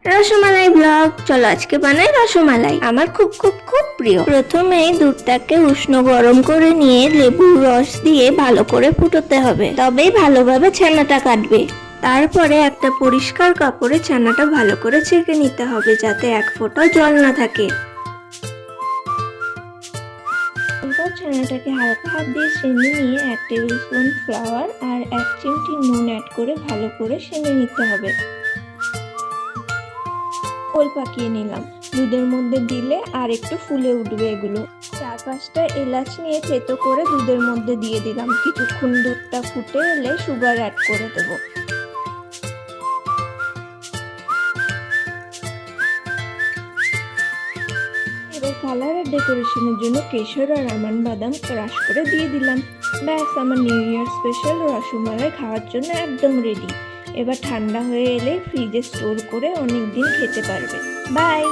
Rasmalai blog. চলো আজকে বানাই রসমালাই, আমার খুব খুব খুব প্রিয়। প্রথমে দুধটাকে উষ্ণ গরম করে নিয়ে লেবুর রস দিয়ে ভালো করে ফুটোতে হবে, তবেই ভালোভাবে ছানাটা কাটবে। তারপরে একটা পরিষ্কার কাপড়ে ছানাটা ভালো করে ছেঁকে নিতে হবে, যাতে এক ফোঁটাও জল না থাকে। এরপর ছানাটাকে হালকা হাত দিয়ে সেনে নিয়ে 1 টেবিল স্পুন ফ্লাওয়ার আর 1 চিমটি নুন অ্যাড করে ভালো করে সেনে নিতে হবে। খোল পাকিয়ে নিলাম, দুধের মধ্যে দিলে আর একটু ফুলে উঠবে এগুলো। 4-5টা এলাচ নিয়ে থেতো করে দুধের মধ্যে দিয়ে দিলাম। কিছুক্ষণ দুধটা ফুটে এলে সুগার অ্যাড করে দেবো। এবার কালার আর ডেকোরেশনের জন্য কেশর আর আমন্ড বাদাম ক্রাশ করে দিয়ে দিলাম। ব্যাস, আমার নিউ ইয়ার স্পেশাল রসমালাই খাওয়ার জন্য একদম রেডি। এবার ঠান্ডা হয়ে এলে ফ্রিজে স্টোর করে অনেক দিন খেতে পারবে। বাই।